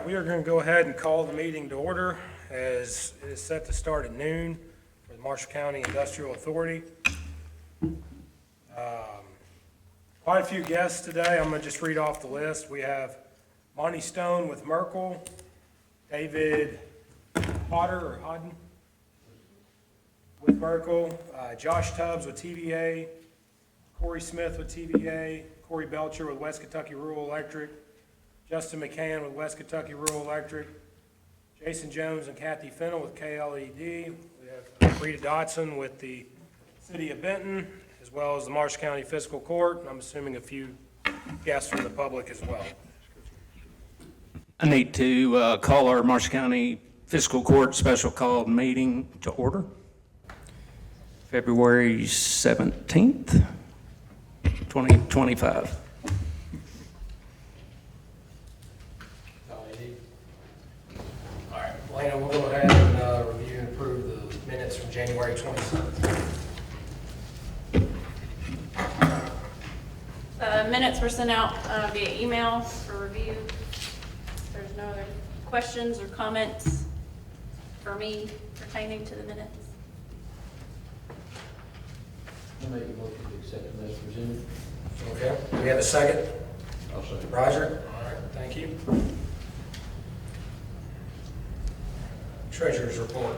we are going to go ahead and call the meeting to order as it is set to start at noon for the Marshall County Industrial Authority. Quite a few guests today. I'm going to just read off the list. We have Monty Stone with Merkel, David Potter or Hodden with Merkel, Josh Tubbs with TVA, Corey Smith with TVA, Corey Belcher with West Kentucky Rural Electric, Justin McCann with West Kentucky Rural Electric, Jason Jones and Kathy Fennell with KLED. We have Rita Dotson with the City of Benton, as well as the Marshall County Fiscal Court, and I'm assuming a few guests from the public as well. I need to call our Marshall County Fiscal Court special called meeting to order. February 17th, 2025. All right, Lana, we'll go ahead and review and approve the minutes from January 27th. Minutes were sent out via email for review. There's no other questions or comments for me pertaining to the minutes. I make a motion to accept them as presented. Okay, do we have a second? I'll second. Roger? All right, thank you. Treasurer's report.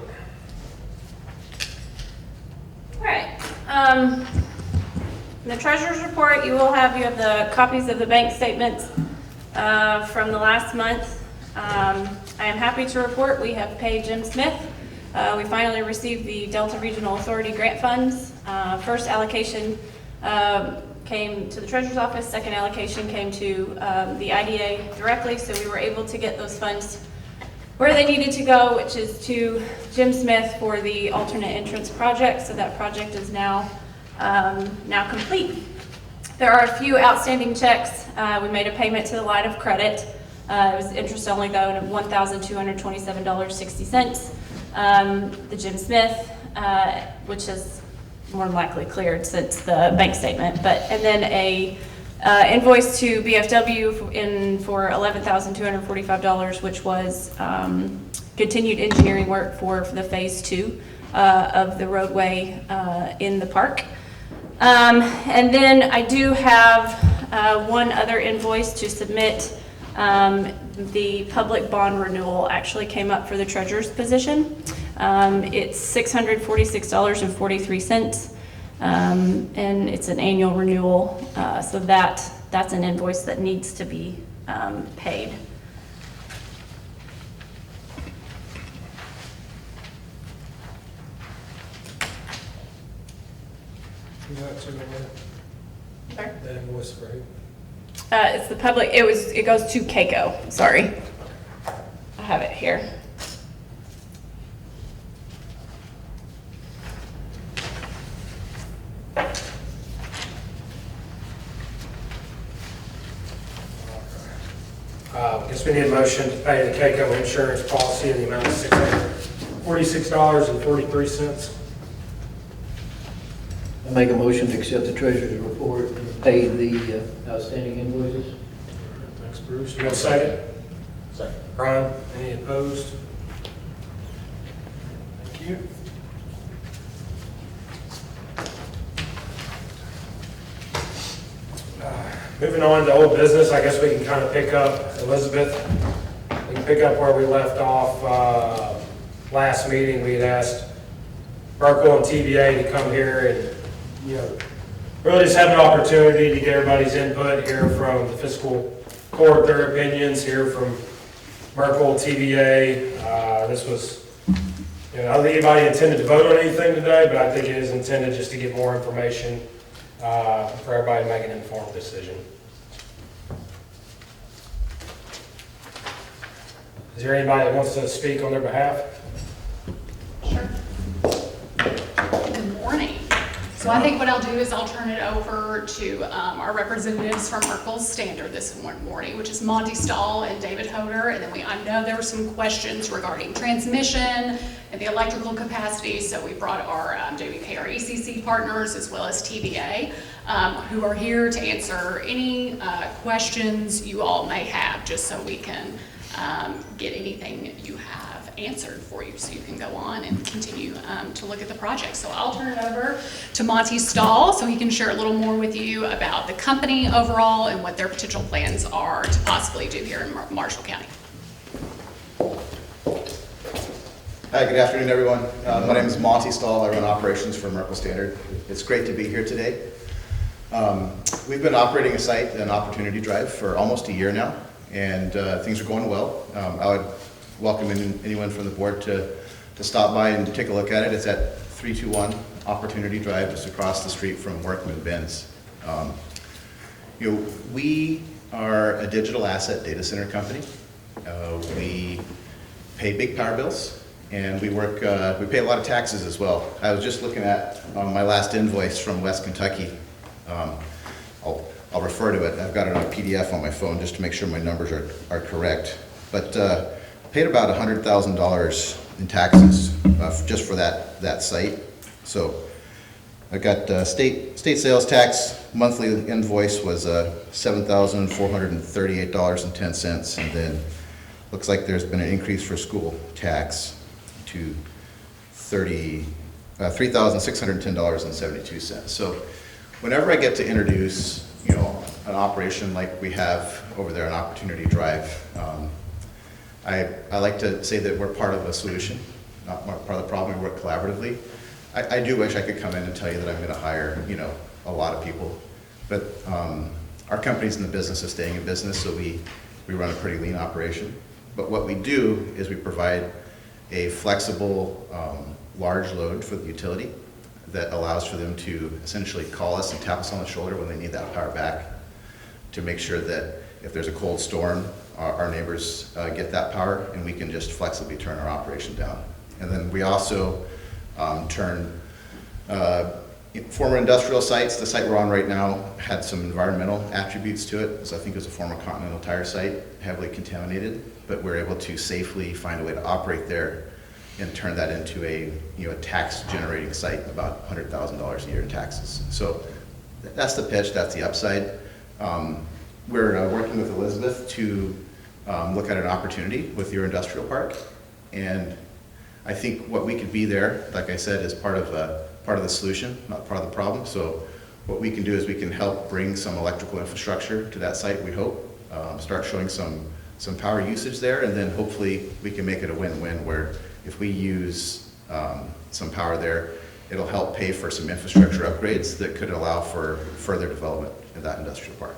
All right. In the treasurer's report, you have the copies of the bank statements from the last month. I am happy to report we have paid Jim Smith. We finally received the Delta Regional Authority grant funds. First allocation came to the treasurer's office. Second allocation came to the IDA directly, so we were able to get those funds where they needed to go, which is to Jim Smith for the alternate entrance project. So that project is now complete. There are a few outstanding checks. We made a payment to the line of credit. It was interest only though, and $1,227.60. The Jim Smith, which is more than likely cleared since the bank statement, and then a invoice to BFW for $11,245, which was continued engineering work for the phase 2 of the roadway in the park. And then I do have one other invoice to submit. The public bond renewal actually came up for the treasurer's position. It's $646.43, and it's an annual renewal, so that's an invoice that needs to be paid. You got two in there? Sorry? That invoice for who? It's the public, it goes to Keiko, sorry. I have it here. I guess we need a motion to pay the Keiko insurance policy in the amount of $646.43. I make a motion to accept the treasurer's report and pay the outstanding invoices. Thanks, Bruce. You got a second? Second. Brian, any opposed? Thank you. Moving on to old business, I guess we can kind of pick up, Elizabeth, we can pick up where we left off last meeting. We had asked Merkel and TVA to come here and, really just have an opportunity to get everybody's input, hear from the fiscal court, their opinions, hear from Merkel, TVA. This was, I don't think anybody intended to vote on anything today, but I think it is intended just to get more information for everybody to make an informed decision. Is there anybody that wants to speak on their behalf? Sure. Good morning. So So I think what I'll do is I'll turn it over to our representatives from Merkel's Standard this morning, which is Monty Stahl and David Hoder. And then I know there were some questions regarding transmission and the electrical capacity, so we brought our JBK, our ECC partners, as well as TVA, who are here to answer any questions you all may have, just so we can get anything you have answered for you, so you can go on and continue to look at the project. So I'll turn it over to Monty Stahl so he can share a little more with you about the company overall and what their potential plans are to possibly do here in Marshall County. Hi, good afternoon, everyone. My name is Monty Stahl. I run operations for Merkel Standard. It's great to be here today. We've been operating a site, an Opportunity Drive, for almost a year now, and things are going well. I would welcome anyone from the board to stop by and take a look at it. It's at 321 Opportunity Drive, just across the street from Workman Benz. We are a digital asset data center company. We pay big power bills, and we pay a lot of taxes as well. I was just looking at my last invoice from West Kentucky. I'll refer to it. I've got it on a PDF on my phone just to make sure my numbers are correct. But paid about $100,000 in taxes just for that site. So I got state sales tax monthly invoice was $7,438.10, and then looks like there's been an increase for school tax to $3,610.72. So whenever I get to introduce, an operation like we have over there on Opportunity Drive, I like to say that we're part of a solution, not part of the problem. We work collaboratively. I do wish I could come in and tell you that I'm going to hire, a lot of people, but our company's in the business of staying in business, so we run a pretty lean operation. But what we do is we provide a flexible, large load for the utility that allows for them to essentially call us and tap us on the shoulder when they need that power back, to make sure that if there's a cold storm, our neighbors get that power, and we can just flexibly turn our operation down. And then we also turn former industrial sites. The site we're on right now had some environmental attributes to it, so I think it was a former Continental Tire site, heavily contaminated, but we're able to safely find a way to operate there and turn that into a tax generating site, about $100,000 a year in taxes. So that's the pitch, that's the upside. We're working with Elizabeth to look at an opportunity with your industrial park, and I think what we could be there, like I said, is part of the solution, not part of the problem. So what we can do is we can help bring some electrical infrastructure to that site, we hope, start showing some power usage there, and then hopefully we can make it a win-win where if we use some power there, it'll help pay for some infrastructure upgrades that could allow for further development in that industrial park.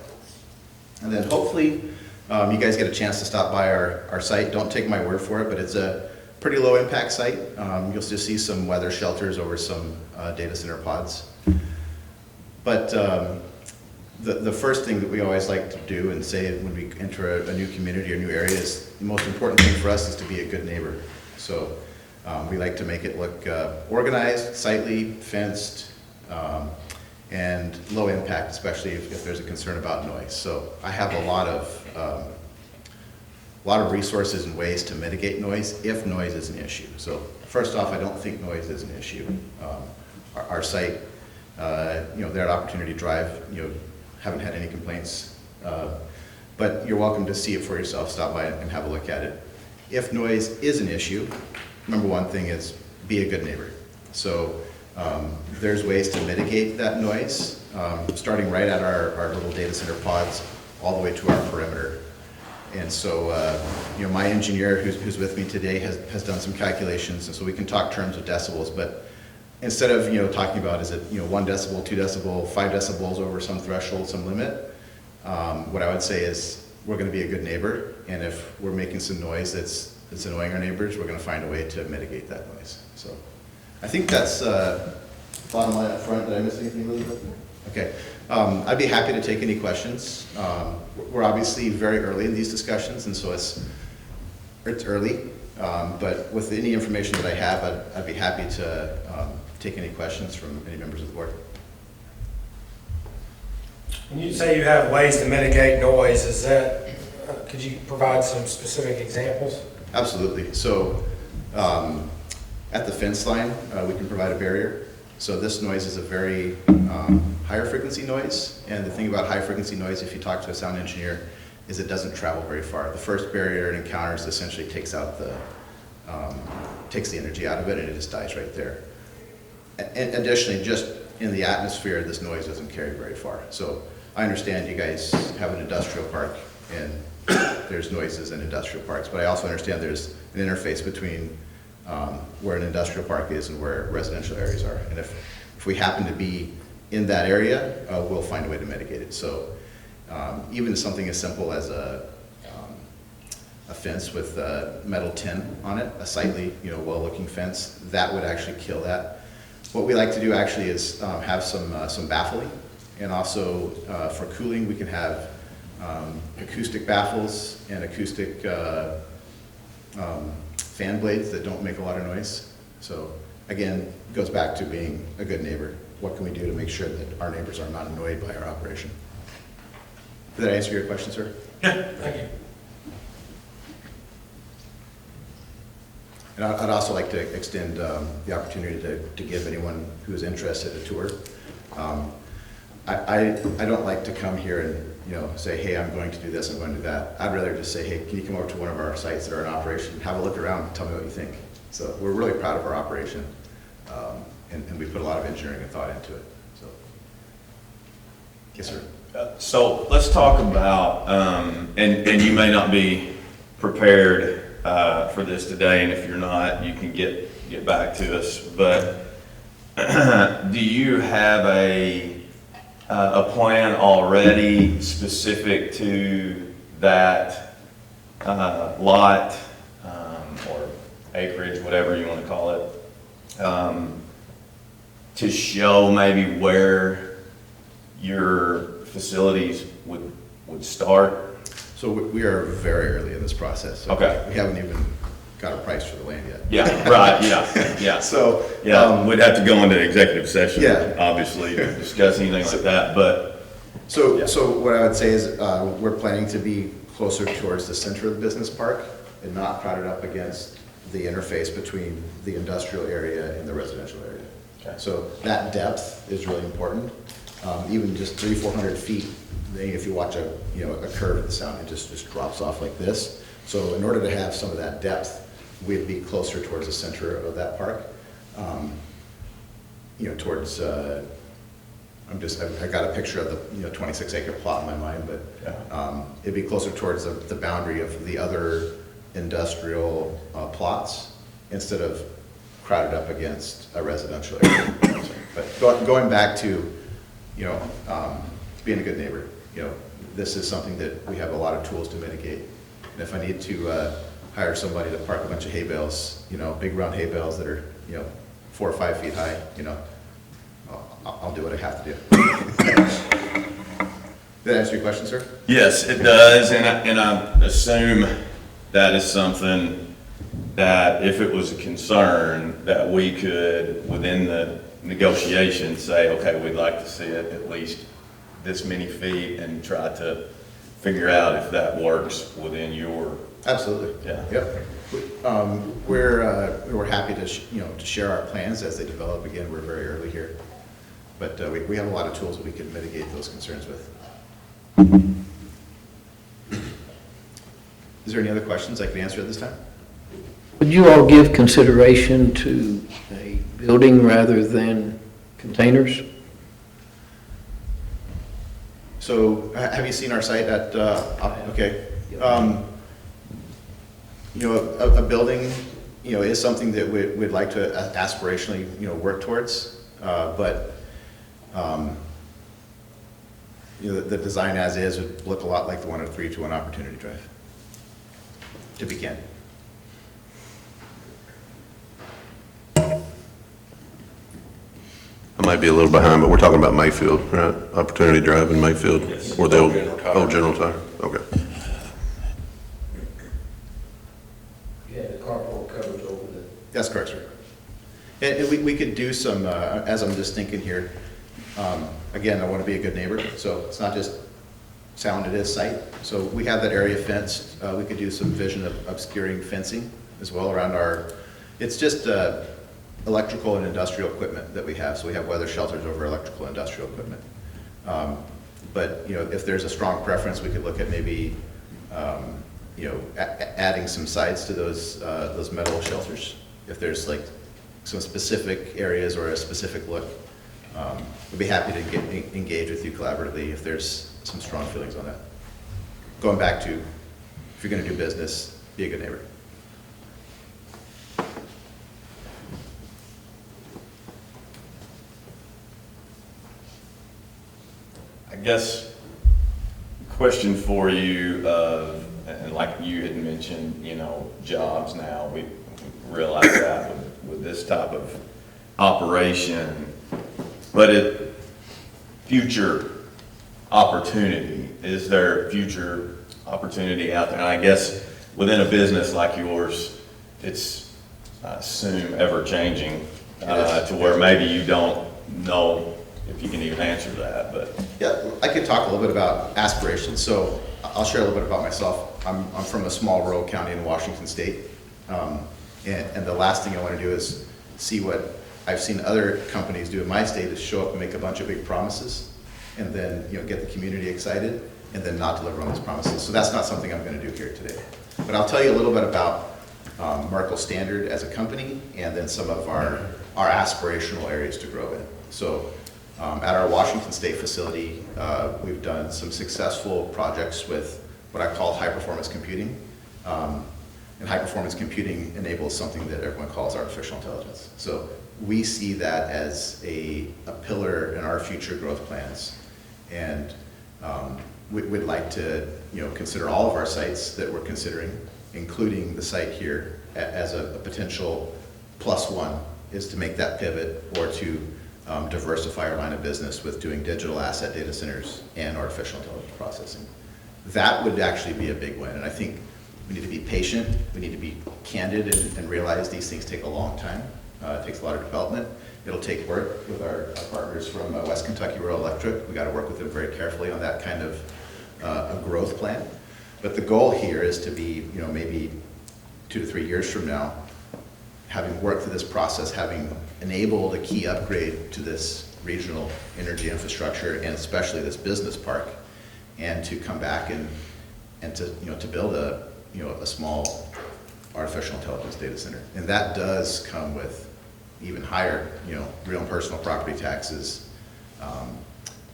And then hopefully you guys get a chance to stop by our site. Don't take my word for it, but it's a pretty low impact site. You'll just see some weather shelters over some data center pods. But the first thing that we always like to do and say when we enter a new community or new area is the most important thing for us is to be a good neighbor. So we like to make it look organized, sightly, fenced, and low impact, especially if there's a concern about noise. So I have a lot of resources and ways to mitigate noise if noise is an issue. So first off, I don't think noise is an issue. Our site, there at Opportunity Drive, haven't had any complaints, but you're welcome to see it for yourself. Stop by and have a look at it. If noise is an issue, number one thing is be a good neighbor. So there's ways to mitigate that noise, starting right at our little data center pods all the way to our perimeter. And so, my engineer who's with me today has done some calculations, and so we can talk terms of decibels, but instead of, talking about is it, 1 decibel, 2 decibel, 5 decibels over some threshold, some limit, what I would say is we're going to be a good neighbor, and if we're making some noise that's annoying our neighbors, we're going to find a way to mitigate that noise. So I think that's bottom line up front. Did I miss anything, Elizabeth? Okay. I'd be happy to take any questions. We're obviously very early in these discussions, and so it's early, but with any information that I have, I'd be happy to take any questions from any members of the board. When you say you have ways to mitigate noise, is that, could you provide some specific examples? Absolutely. So at the fence line, we can provide a barrier. So this noise is a very higher frequency noise. And the thing about high frequency noise, if you talk to a sound engineer, is it doesn't travel very far. The first barrier it encounters essentially takes out takes the energy out of it, and it just dies right there. And additionally, just in the atmosphere, this noise doesn't carry very far. So I understand you guys have an industrial park, and there's noises in industrial parks, but I also understand there's an interface between where an industrial park is and where residential areas are. And if we happen to be in that area, we'll find a way to mitigate it. So even something as simple as a fence with metal tin on it, a sightly, well-looking fence, that would actually kill that. What we like to do actually is have some baffling, and also for cooling, we can have acoustic baffles and acoustic fan blades that don't make a lot of noise. So again, it goes back to being a good neighbor. What can we do to make sure that our neighbors are not annoyed by our operation? Did I answer your question, sir? Yeah, thank you. And I'd also like to extend the opportunity to give anyone who is interested a tour. I don't like to come here and say, hey, I'm going to do this, I'm going to do that. I'd rather just say, hey, can you come over to one of our sites that are in operation, have a look around, and tell me what you think. So we're really proud of our operation, and we put a lot of engineering and thought into it. So, yes, sir. So let's talk about, and you may not be prepared for this today, and if you're not, you can get back to us. But do you have a plan already specific to that lot or acreage, whatever you want to call it, to show maybe where your facilities would start? So we are very early in this process. So Okay. We haven't even got a price for the land yet. Yeah, right, yeah. So, Yeah, we'd have to go into executive session, Yeah. obviously, to discuss anything like that, but, Yeah. So what I would say is, we're planning to be closer towards the center of the business park and not crowded up against the interface between the industrial area and the residential area. Okay. So that depth is really important. Even just 300-400 feet, if you watch a curve of the sound, it just drops off like this. So in order to have some of that depth, we'd be closer towards the center of that park. Towards, I got a picture of the 26-acre plot in my mind, but it'd be closer towards the boundary of the other industrial plots instead of crowded up against a residential area. But going back to being a good neighbor, this is something that we have a lot of tools to mitigate. And if I need to hire somebody to park a bunch of hay bales, big round hay bales that are 4 or 5 feet high, I'll do what I have to do. Did that answer your question, sir? yes, it does, and I assume that is something that if it was a concern, that we could, within the negotiation, say, okay, we'd like to see it at least this many feet, and try to figure out if that works within your. Absolutely. Yeah. Yep. We're happy to to share our plans as they develop. Again, we're very early here, but we have a lot of tools that we can mitigate those concerns with. Is there any other questions I can answer at this time? Would you all give consideration to a building rather than containers? So, have you seen our site at, okay. A building, is something that we'd like to aspirationally, work towards. But, the design as is would look a lot like the one at 321 Opportunity Drive, to begin. I might be a little behind, but we're talking about Mayfield, right? Opportunity Drive in Mayfield? Yes. Or the Old General Tire. old General Tire? Okay. Yeah, the carport covers over the. That's correct, sir. And we could do some, as I'm just thinking here, Again, I want to be a good neighbor, so it's not just sound, it is sight. So we have that area fenced. We could do some vision obscuring fencing as well around it's just electrical and industrial equipment that we have. So we have weather shelters over electrical and industrial equipment. But, if there's a strong preference, we could look at maybe, adding some sides to those metal shelters. If there's like some specific areas or a specific look, we'd be happy to engage with you collaboratively if there's some strong feelings on that. Going back to, if you're gonna do business, be a good neighbor. I guess, question for you, and like you had mentioned, jobs now, we realize that with this type of operation, but future opportunity, is there future opportunity out there? And I guess within a business like yours, it's, I assume, ever-changing, to where maybe you don't know if you can even answer that, but. Yeah, I could talk a little bit about aspirations. So I'll share a little bit about myself. I'm from a small rural county in Washington State. And the last thing I want to do is see what I've seen other companies do in my state, is show up and make a bunch of big promises and then, get the community excited and then not deliver on those promises. So that's not something I'm going to do here today. But I'll tell you a little bit about Merkle Standard as a company and then some of our aspirational areas to grow in. So at our Washington State facility, we've done some successful projects with what I call high-performance computing. And high-performance computing enables something that everyone calls artificial intelligence. So we see that as a pillar in our future growth plans. And we'd like to consider all of our sites that we're considering, including the site here, as a potential +1, is to make that pivot or to diversify our line of business with doing digital asset data centers and artificial intelligence processing. That would actually be a big win. And I think we need to be patient, we need to be candid and realize these things take a long time. It takes a lot of development. It'll take work with our partners from West Kentucky Rural Electric. We got to work with them very carefully on that kind of a growth plan. But the goal here is to be, maybe 2 to 3 years from now, having worked through this process, having enabled a key upgrade to this regional energy infrastructure and especially this business park, and to come back and to build a small artificial intelligence data center. And that does come with even higher, real and personal property taxes,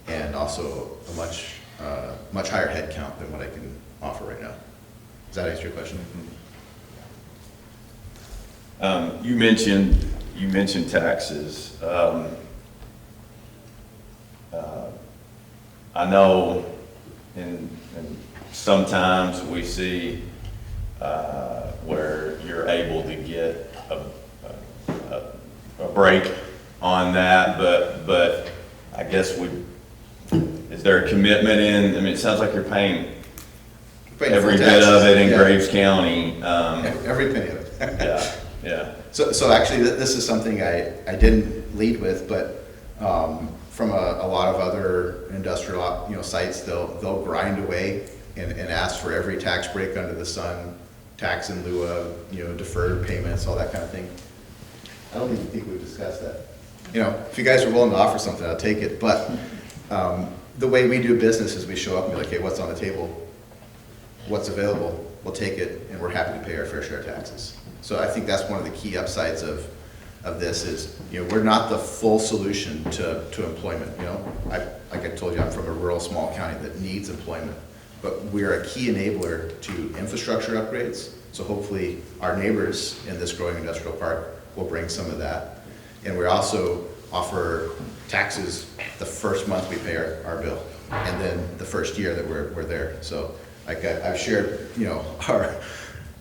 and also a much higher head count than what I can offer right now. Does that answer your question? You mentioned taxes. I know and sometimes we see where you're able to get a break on that, but I guess is there a commitment in, it sounds like you're paying every bit of it in Graves County. Every penny of it. Yeah. So actually, this is something I didn't lead with, but from a lot of other industrial sites, they'll grind away and ask for every tax break under the sun, tax in lieu of deferred payments, all that kind of thing. I don't even think we've discussed that. If you guys are willing to offer something, I'll take it. But the way we do business is we show up and be like, hey, what's on the table? What's available? We'll take it, and we're happy to pay our fair share of taxes. So I think that's one of the key upsides of this is, we're not the full solution to employment. Like I told you, I'm from a rural small county that needs employment, but we're a key enabler to infrastructure upgrades. So hopefully our neighbors in this growing industrial park will bring some of that. And we also offer taxes the first month we pay our bill, and then the first year that we're there. So like I've shared,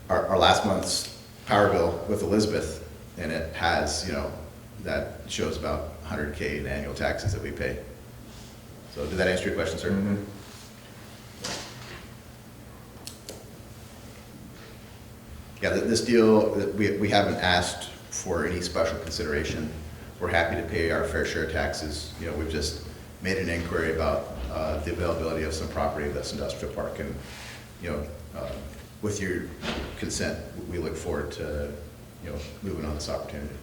our last month's power bill with Elizabeth, and it has, that shows about 100K in annual taxes that we pay. So did that answer your question, sir? Mm-hmm. Yeah, this deal, we haven't asked for any special consideration. We're happy to pay our fair share of taxes. We've just made an inquiry about the availability of some property at this industrial park. And, with your consent, we look forward to, moving on this opportunity.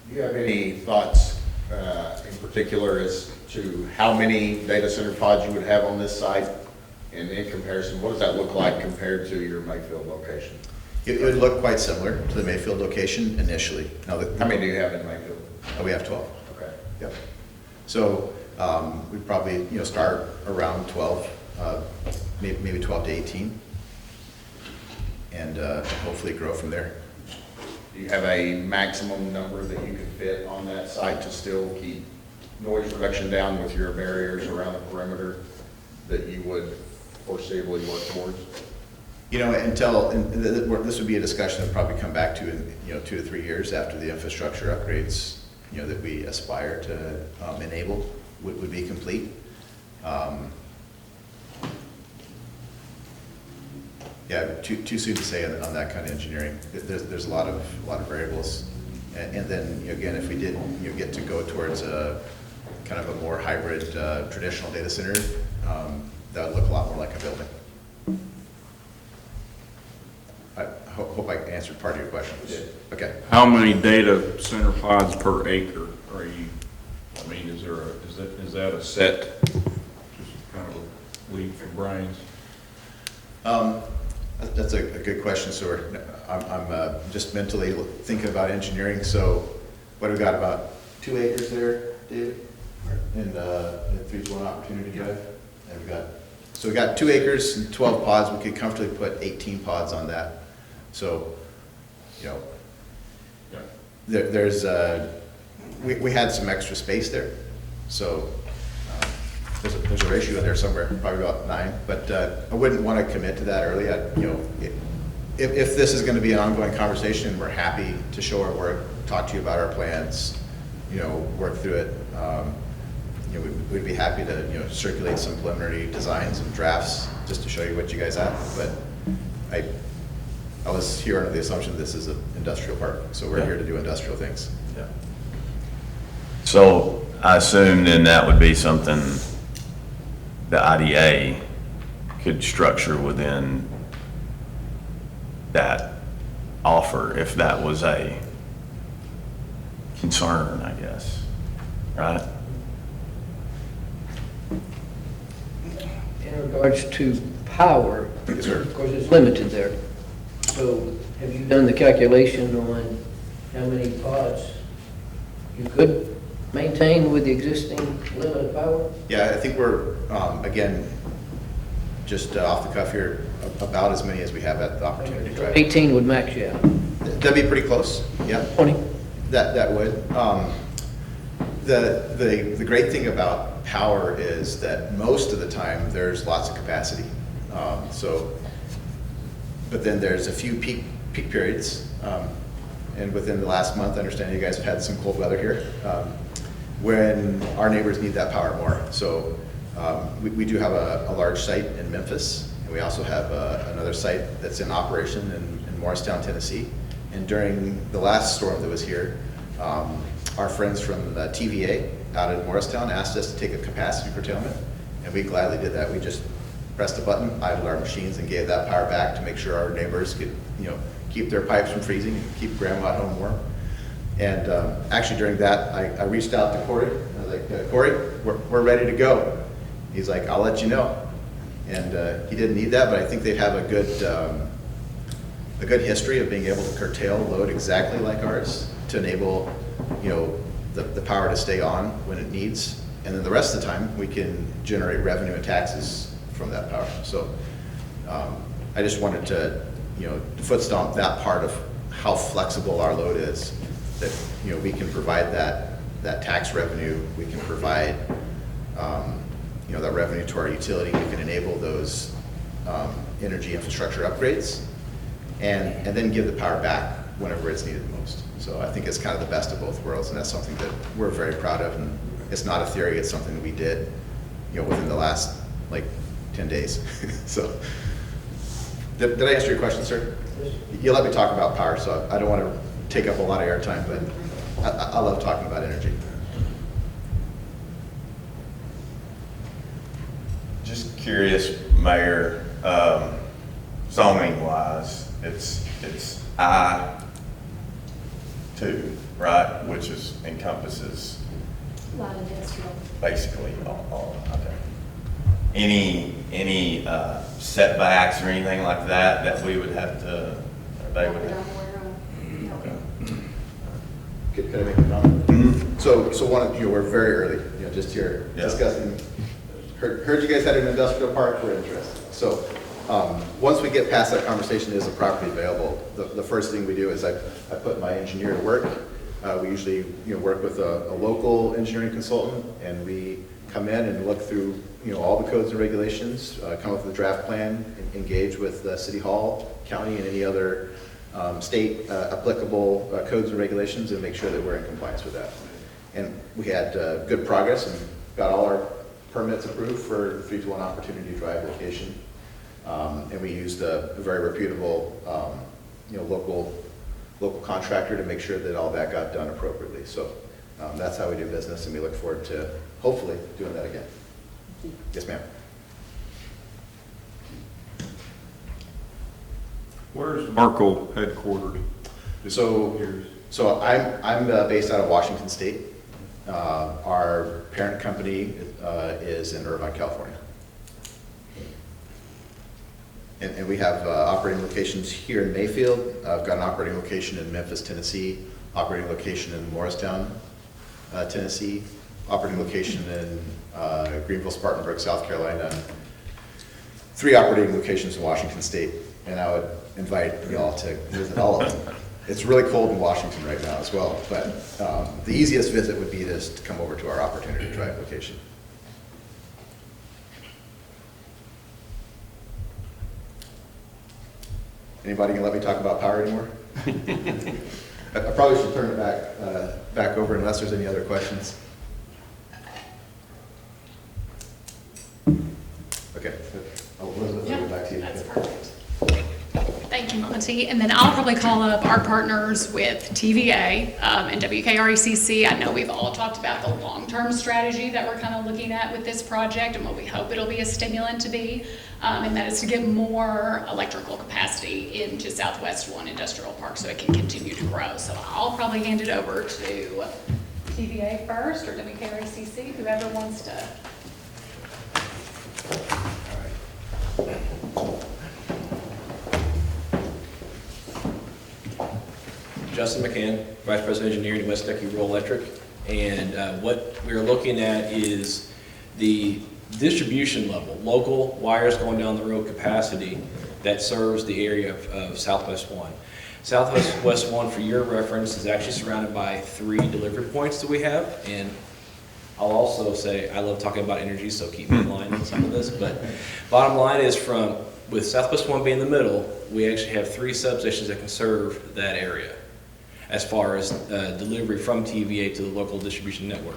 Do you have any thoughts in particular as to how many data center pods you would have on this site? And in comparison, what does that look like compared to your Mayfield location? It would look quite similar to the Mayfield location initially. Now, How many do you have in Mayfield? we have 12. Okay. Yep. So we'd probably, start around 12, maybe 12 to 18, and hopefully grow from there. Do you have a maximum number that you could fit on that site to still keep noise reduction down with your barriers around the perimeter that you would foreseeably work towards? This would be a discussion that would probably come back to in, 2 to 3 years after the infrastructure upgrades, that we aspire to enable would be complete. Yeah, too soon to say on that kind of engineering. There's a lot of variables. And then, again, if we did, get to go towards a kind of a more hybrid, traditional data center, that would look a lot more like a building. I hope I answered part of your question. Okay. How many data center pods per acre are you, is that a set? Just kind of a lead from brains. That's a good question, so I'm just mentally thinking about engineering. So what have we got, about 2 acres there, David? In 321 Opportunity Drive? And we got 2 acres and 12 pods. We could comfortably put 18 pods on that. So, there's we had some extra space there. So there's a ratio in there somewhere, probably about 9. But I wouldn't want to commit to that early. If this is going to be an ongoing conversation, we're happy to show our work, talk to you about our plans, work through it. We'd be happy to circulate some preliminary designs and drafts just to show you what you guys have. But I was here under the assumption this is an industrial park, so we're here to do industrial things. Yeah. So I assume then that would be something the IDA could structure within that offer if that was a concern, I guess, right? In regards to power, Yes, sir. of course, it's limited there. So have you done the calculation on how many pods you could maintain with the existing limited power? Yeah, I think we're, again, just off the cuff here, about as many as we have at the Opportunity Drive. 18 would max you out. That'd be pretty close, yeah. 20? That would. The great thing about power is that most of the time, there's lots of capacity. But then there's a few peak periods, and within the last month, I understand you guys have had some cold weather here, when our neighbors need that power more. So we do have a large site in Memphis, and we also have another site that's in operation in Morristown, Tennessee. And during the last storm that was here, our friends from the TVA out in Morristown asked us to take a capacity curtailment, and we gladly did that. We just pressed a button, idled our machines, and gave that power back to make sure our neighbors could, keep their pipes from freezing and keep grandma at home warm. And actually during that, I reached out to Corey. I was like, Corey, we're ready to go. He's like, I'll let you know. And he didn't need that, but I think they have a good history of being able to curtail load exactly like ours to enable, the power to stay on when it needs. And then the rest of the time, we can generate revenue and taxes from that power. So I just wanted to, foot stomp that part of how flexible our load is, that, we can provide that tax revenue, we can provide, that revenue to our utility, we can enable those energy infrastructure upgrades, and then give the power back whenever it's needed most. So I think it's kind of the best of both worlds, and that's something that we're very proud of, and it's not a theory, it's something that we did, within the last, 10 days. So, did I answer your question, sir? You let me talk about power, so I don't want to take up a lot of airtime, but I love talking about energy. curious, Mayor, zoning wise, it's I-2, right, which encompasses basically all out there. Any setbacks or anything like that we would have to, or they would have? Can I make a comment? So one of, we're very early, just here Yeah. discussing, heard you guys had an industrial park, we're interested. So, once we get past that conversation, is a property available? The first thing we do is I put my engineer to work. We usually, work with a local engineering consultant, and we come in and look through, all the codes and regulations, come up with a draft plan, engage with City Hall, county, and any other state applicable codes and regulations, and make sure that we're in compliance with that. And we had good progress and got all our permits approved for the 3-to-1 Opportunity Drive location. And we used a very reputable, local contractor to make sure that all that got done appropriately. So that's how we do business, and we look forward to hopefully doing that again. Yes, ma'am. Where's Merkle headquartered? So I'm based out of Washington State. Our parent company is in Irvine, California. And we have operating locations here in Mayfield. I've got an operating location in Memphis, Tennessee, operating location in Morristown, Tennessee, operating location in Greenville, Spartanburg, South Carolina, and 3 operating locations in Washington State. And I would invite you all to visit all of them. It's really cold in Washington right now as well, but the easiest visit would be just to come over to our Opportunity Drive location. Anybody gonna let me talk about power anymore? I probably should turn it back over unless there's any other questions. Okay. Elizabeth, I'll go back to you. That's perfect. Thank you, Monty. And then I'll probably call up our partners with TVA and WKRECC. I know we've all talked about the long-term strategy that we're kind of looking at with this project and what we hope it'll be a stimulant to be, and that is to get more electrical capacity into Southwest 1 Industrial Park so it can continue to grow. So I'll probably hand it over to TVA first, or WKRECC, whoever wants to. Justin McCann, Vice President Engineering at West Kentucky Rural Electric. And what we're looking at is the distribution level, local wires going down the road capacity that serves the area of Southwest 1. Southwest 1, for your reference, is actually surrounded by 3 delivery points that we have. And I'll also say, I love talking about energy, so keep me in line on some of this. But bottom line is, with Southwest 1 being the middle, we actually have 3 substations that can serve that area as far as delivery from TVA to the local distribution network.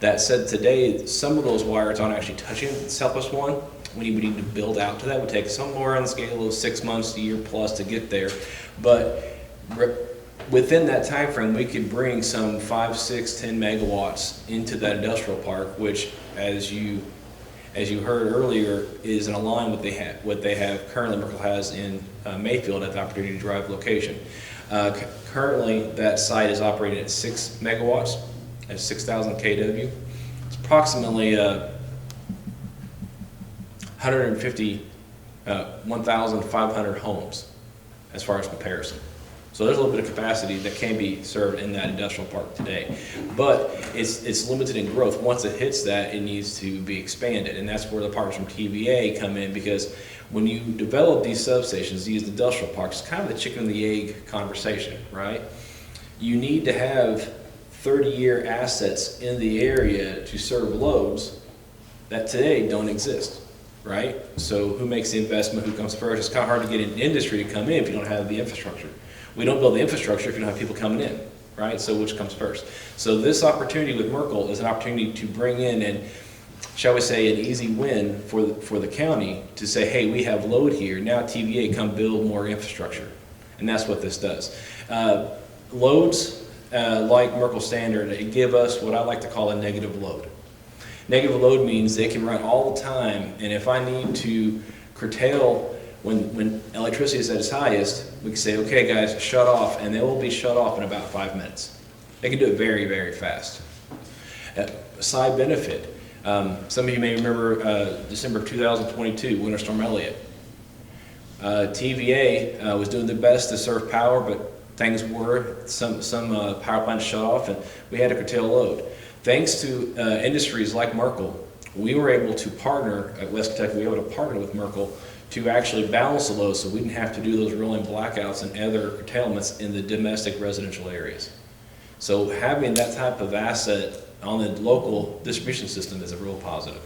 That said, today, some of those wires aren't actually touching Southwest 1. We need to build out to that. It would take somewhere on the scale of 6 months to a year plus to get there. But within that time frame, we could bring some 5, 6, 10 megawatts into that industrial park, which, as you heard earlier, is in line with what they have currently. Merkle has in Mayfield at the Opportunity Drive location. Currently, that site is operating at 6 megawatts, at 6,000 kW. It's approximately 1,500 homes as far as comparison. So there's a little bit of capacity that can be served in that industrial park today. But it's limited in growth. Once it hits that, it needs to be expanded. And that's where the partners from TVA come in, because when you develop these substations, these industrial parks, it's kind of the chicken and the egg conversation, right? You need to have 30-year assets in the area to serve loads that today don't exist, right? So who makes the investment, who comes first? It's kind of hard to get an industry to come in if you don't have the infrastructure. We don't build the infrastructure if you don't have people coming in, right? So which comes first? So this opportunity with Merkle is an opportunity to bring in, and shall we say, an easy win for the county to say, hey, we have load here. Now TVA, come build more infrastructure. And that's what this does. Loads like Merkle Standard give us what I like to call a negative load. Negative load means they can run all the time, and if I need to curtail when electricity is at its highest, we can say, okay, guys, shut off, and they will be shut off in about 5 minutes. They can do it very, very fast. A side benefit, some of you may remember December of 2022, Winter Storm Elliott. TVA was doing their best to serve power, but things were, some power plants shut off, and we had to curtail load. Thanks to industries like Merkle, we were able to partner, at West Kentucky, we were able to partner with Merkle to actually balance the load so we didn't have to do those rolling blackouts and other curtailments in the domestic residential areas. So having that type of asset on the local distribution system is a real positive.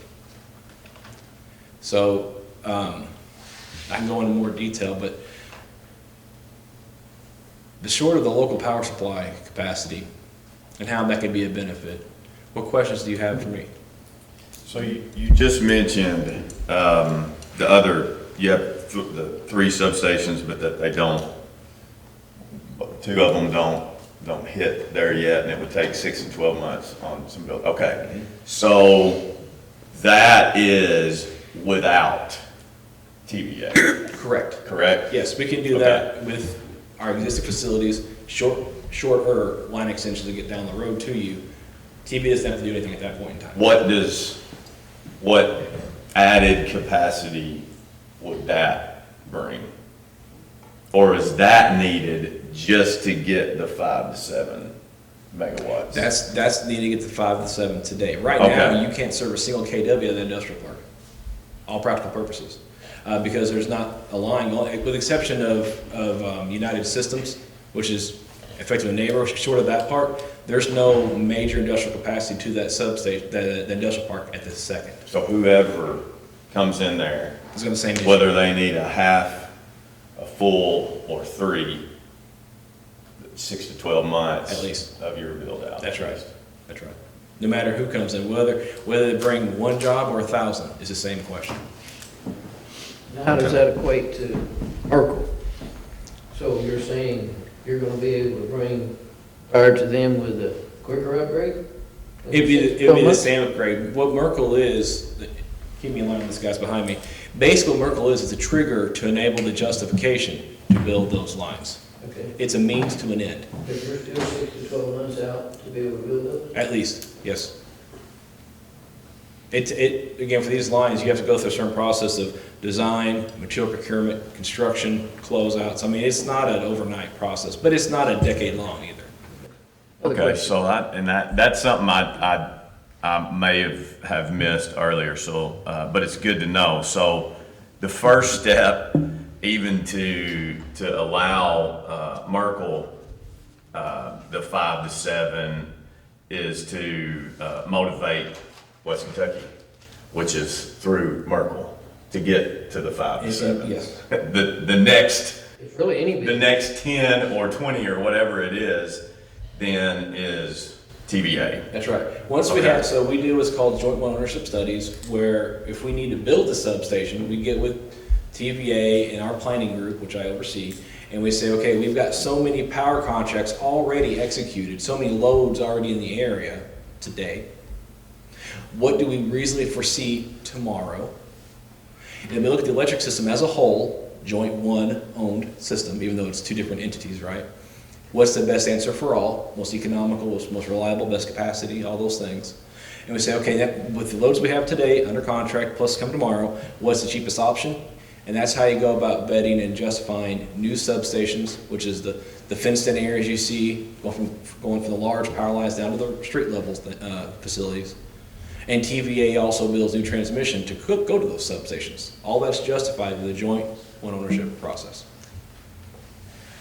So I can go into more detail, but the short of the local power supply capacity and how that can be a benefit. What questions do you have for me? So you just mentioned the other, you have the 3 substations, but that they don't, 2 of them don't hit there yet, and it would take 6 and 12 months on some build. Okay, so that is without TVA. Correct? Yes, we can do that with our existing facilities, shorter line extensions to get down the road to you. TV doesn't have to do anything at that point in time. What added capacity would that bring? Or is that needed just to get the 5 to 7 megawatts? That's needed to get to 5 to 7 today. Right Okay. now, you can't serve a single KW of the industrial park, all practical purposes, because there's not a line, with the exception of United Systems, which is effectively a neighbor. Short of that part, there's no major industrial capacity to that substation, the industrial park at this second. So whoever comes in there, It's going to the same issue. whether they need a half, a full, or 3, 6 to 12 months At least. of your build out. That's right. That's right. No matter who comes in, whether they bring 1 job or 1,000, is the same question. Now, how does that equate to Merkle? So you're saying you're gonna be able to bring power to them with a quicker upgrade? It'd be the same upgrade. What Merkle is, keep me in line, this guy's behind me. Basically, what Merkle is a trigger to enable the justification to build those lines. Okay, It's a means to an end, but you're still 6 to 12 months out to be able to build those? at least, yes. Again, for these lines, you have to go through a certain process of design, material procurement, construction, closeouts. I mean, it's not an overnight process, but it's not a decade long either. Other Okay, questions? so that's something I may have missed earlier, so, but it's good to know. So the first step, even to allow Merkle the 5 to 7, is to motivate West Kentucky, which is through Merkle, to get to the 5 to 7. Yes. The next It's really any the business. next 10 or 20 or whatever it is, then is TVA. That's right. Once we Okay. have, so we do what's called joint one ownership studies, where if we need to build a substation, we get with TVA and our planning group, which I oversee, and we say, okay, we've got so many power contracts already executed, so many loads already in the area today. What do we reasonably foresee tomorrow? And then we look at the electric system as a whole, joint one owned system, even though it's 2 different entities, right? What's the best answer for all? Most economical, most reliable, best capacity, all those things. And we say, okay, with the loads we have today under contract plus come tomorrow, what's the cheapest option? And that's how you go about vetting and justifying new substations, which is the fenced-in areas you see going from the large power lines down to the street levels facilities. And TVA also builds new transmission to go to those substations. All that's justified with the joint one ownership process.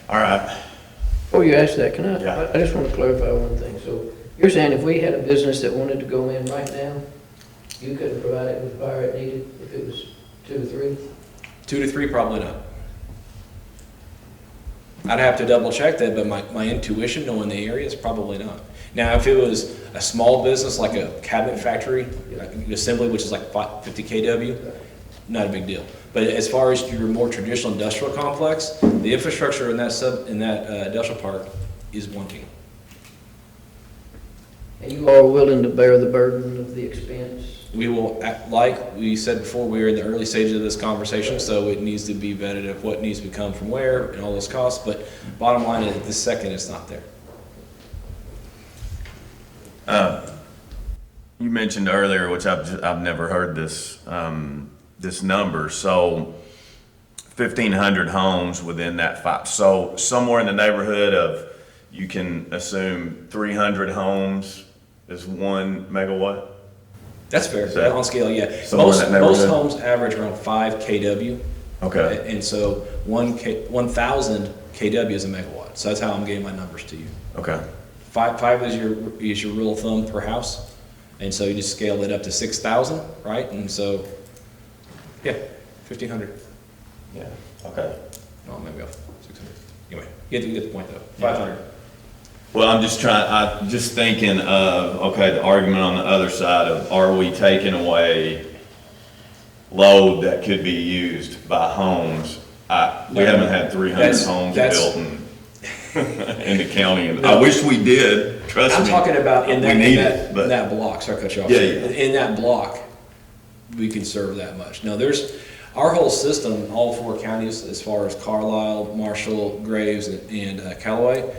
All right. Before you ask that, Yeah. I just want to clarify one thing. So you're saying if we had a business that wanted to go in right now, you couldn't provide it with the power it needed if it was 2 to 3? 2 to 3, probably not. I'd have to double check that, but my intuition, knowing the area, is probably not. Now, if it was a small business like a cabinet factory, like assembly, which is like 50 kW, not a big deal. But as far as your more traditional industrial complex, the infrastructure in that industrial park is wanting. And you are willing to bear the burden of the expense? We will, like we said before, we are in the early stages of this conversation, so it needs to be vetted of what needs to come from where and all those costs, but bottom line is, at this second, it's not there. You mentioned earlier, which I've never heard this, this number, so 1,500 homes within that five, so somewhere in the neighborhood of, you can assume 300 homes is 1 megawatt? That's fair, Is that on scale, yeah. somewhere in that Most neighborhood? homes average around 5 kW. Okay, And so 1,000 kW is a megawatt, so that's how I'm getting my numbers to you. okay. Five is your rule of thumb per house, and so you just scale it up to 6,000, right? And so, yeah, 1,500. Yeah, okay. Oh, maybe off 600. Anyway, you get the point though. 500. Well, I'm just thinking of, okay, the argument on the other side of, are we taking away load that could be used by homes? We haven't had 300 homes built in the county, and I wish we did, trust me. I'm talking about in We need it, that but- block, sorry to cut you off. Yeah, yeah. In that block, we can serve that much. Now, our whole system, all 4 counties, as far as Carlisle, Marshall, Graves, and Callaway,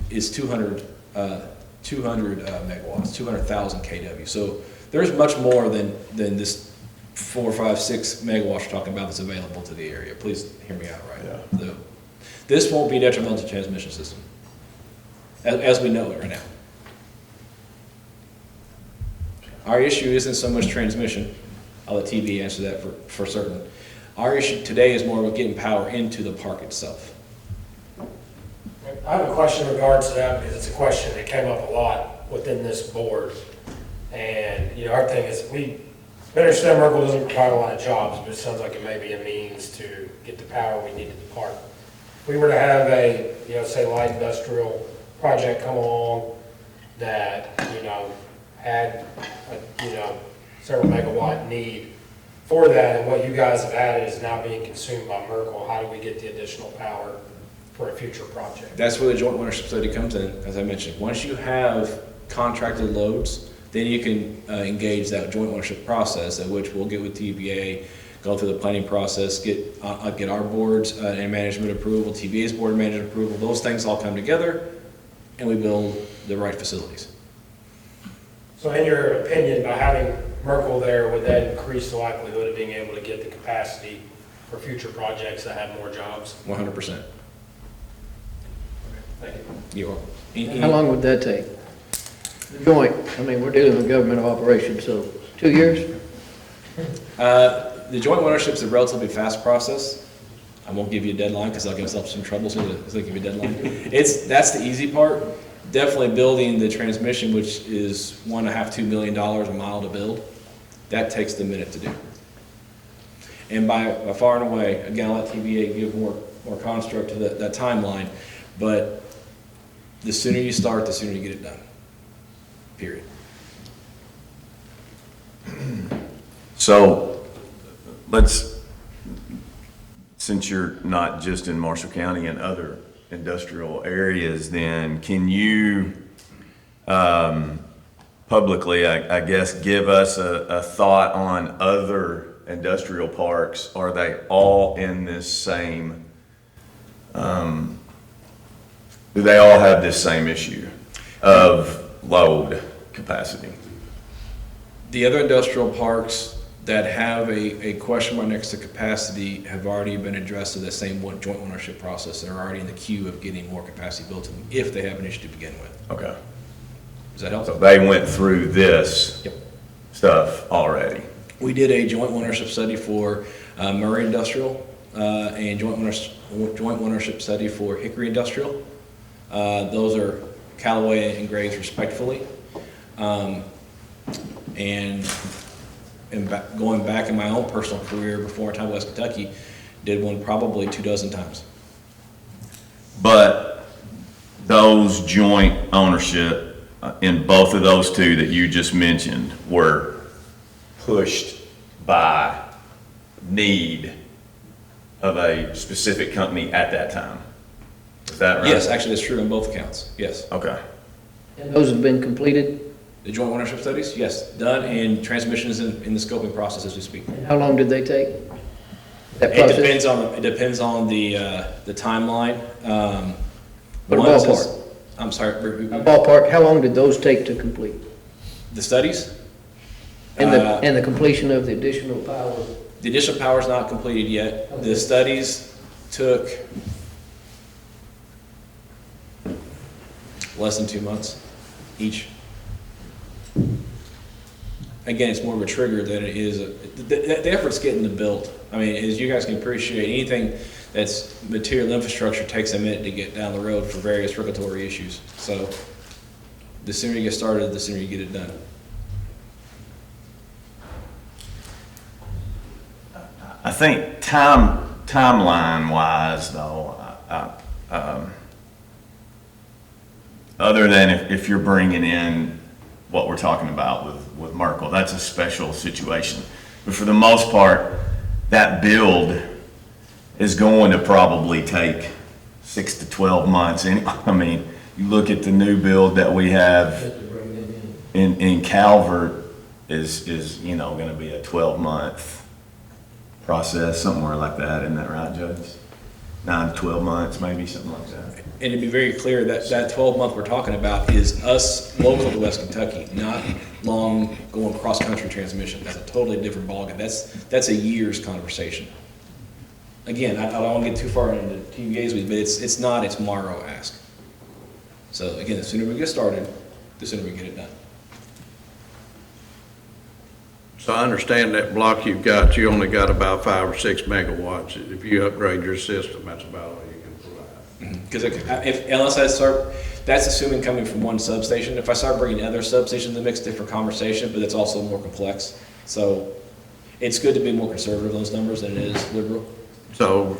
is 200 megawatts, 200,000 kW. So there's much more than this 4, 5, 6 megawatts we're talking about that's available to the area. Please hear me out, right? Yeah. This won't be detrimental to transmission system, as we know it right now. Our issue isn't so much transmission. I'll let TB answer that for certain. Our issue today is more about getting power into the park itself. I have a question in regards to that, because it's a question that came up a lot within this board. And, our thing is, we understand Merkel doesn't provide a lot of jobs, but it sounds like it may be a means to get the power we need at the park. If we were to have a, say, light industrial project come along that, had a, several megawatt need for that, and what you guys have added is now being consumed by Merkel, how do we get the additional power for a future project? That's where the joint ownership study comes in, as I mentioned. Once you have contracted loads, then you can engage that joint ownership process, at which we'll get with TBA, go through the planning process, get our boards and management approval, TBA's board and management approval. Those things all come together, and we build the right facilities. So in your opinion, by having Merkel there, would that increase the likelihood of being able to get the capacity for future projects that have more jobs? 100%. Thank you. You are. How long would that take? The joint, we're dealing with government operations, so 2 years? The joint ownership is a relatively fast process. I won't give you a deadline because I'll give myself some trouble, so I'll give you a deadline. That's the easy part. Definitely building the transmission, which is $1.5–2 million a mile to build. That takes the minute to do. And by far and away, again, I'll let TBA give more construct to that timeline, but the sooner you start, the sooner you get it done. Period. So, since you're not just in Marshall County and other industrial areas, then can you publicly, I guess, give us a thought on other industrial parks? Are they all in this same, do they all have this same issue of load capacity? The other industrial parks that have a question mark next to capacity have already been addressed to the same joint ownership process. They're already in the queue of getting more capacity built to them if they have an issue to begin with. Okay. Does that help? So they went through this Yep. stuff already. We did a joint ownership study for Murray Industrial and joint ownership study for Hickory Industrial. Those are Callaway and Graves respectively. And going back in my own personal career before I time West Kentucky, did one probably 24 times. But those joint ownership in both of those two that you just mentioned were pushed by need of a specific company at that time. Is that right? Yes, actually, that's true in both accounts, yes. Okay. And those have been completed? The joint ownership studies, yes, done, and transmission is in the scoping process as we speak. How long did they take? That It process? depends on the timeline. But a One is- ballpark? I'm sorry, A ballpark, how long did those take to complete? the studies? And the completion of the additional power? The additional power is not completed yet. The studies took less than 2 months each. Again, it's more of a trigger than it is, the effort's getting the built. I mean, as you guys can appreciate, anything that's material infrastructure takes a minute to get down the road for various regulatory issues. So the sooner you get started, the sooner you get it done. I think timeline-wise, though, other than if you're bringing in what we're talking about with Merkel, that's a special situation. But for the most part, that build is going to probably take 6 to 12 months. I mean, you look at the new build that we have in Calvert is going to be a 12-month process, somewhere like that. Isn't that right, Judge? 9 to 12 months, maybe, something like that. And to be very clear, that 12-month we're talking about is us local to West Kentucky, not long going cross-country transmission. That's a totally different ballgame. That's a year's conversation. Again, I don't want to get too far into TVA's, but it's not a tomorrow ask. So again, the sooner we get started, the sooner we get it done. So I understand that block you've got, you only got about 5 or 6 megawatts. If you upgrade your system, that's about all you can provide. Because unless I start, that's assuming coming from one substation. If I start bringing other substations in the mix, different conversation, but it's also more complex. So it's good to be more conservative on those numbers than it is liberal. So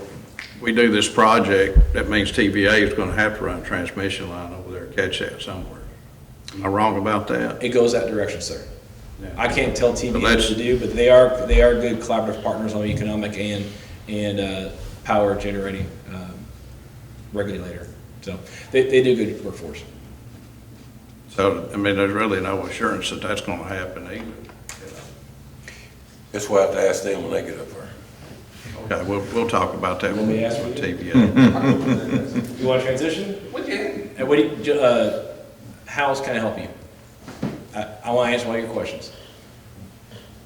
we do this project, that means TVA is going to have to run a transmission line over there, catch that somewhere. Am I wrong about that? It goes that direction, sir. Yeah. I can't tell TVA So what that's- to do, but they are good collaborative partners on the economic and power generating regulator. So they do good work for us. So, I mean, there's really no assurance that that's going to happen either. That's why I have to ask them when they get up there. Okay, we'll talk about that Let me with ask you. TVA. You want to transition? We can. And how else can I help you? I want to answer all your questions.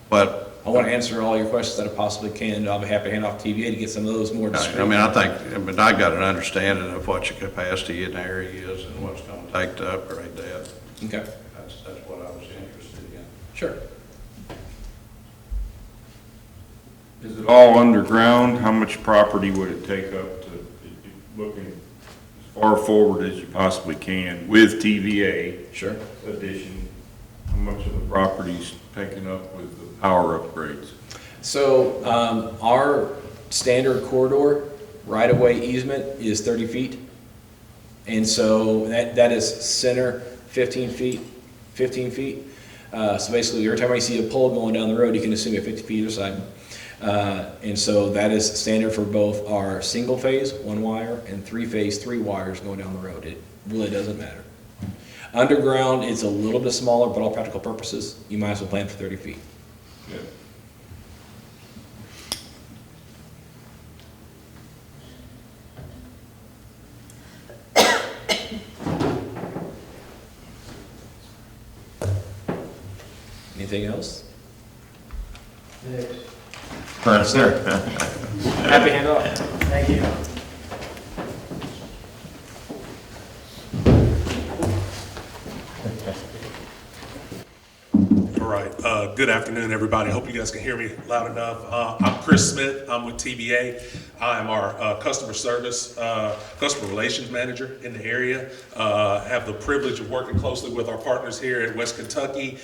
But, I want to answer all your questions that I possibly can. I'll be happy to hand off to TVA to get some of those more discreet. I mean, I got an understanding of what your capacity in the area is and what's going to take to upgrade that. Okay, That's what I was interested in. sure. Is it all underground? How much property would it take up to, looking as far forward as you possibly can with TVA Sure. addition? How much of the property's taken up with the power upgrades? So our standard corridor right-of-way easement is 30 feet. And so that is center 15 feet, 15 feet. So basically, every time I see a pole going down the road, you can assume you have 50 feet either side. And so that is standard for both our single phase, 1 wire, and 3-phase, 3 wires going down the road. It really doesn't matter. Underground, it's a little bit smaller, but all practical purposes, you might as well plan for 30 feet. Yeah. Anything else? Next. Happy hand off. Thank you. All right, good afternoon, everybody. Hope you guys can hear me loud enough. I'm Chris Smith, I'm with TVA. I am our customer service, customer relations manager in the area. Have the privilege of working closely with our partners here at West Kentucky.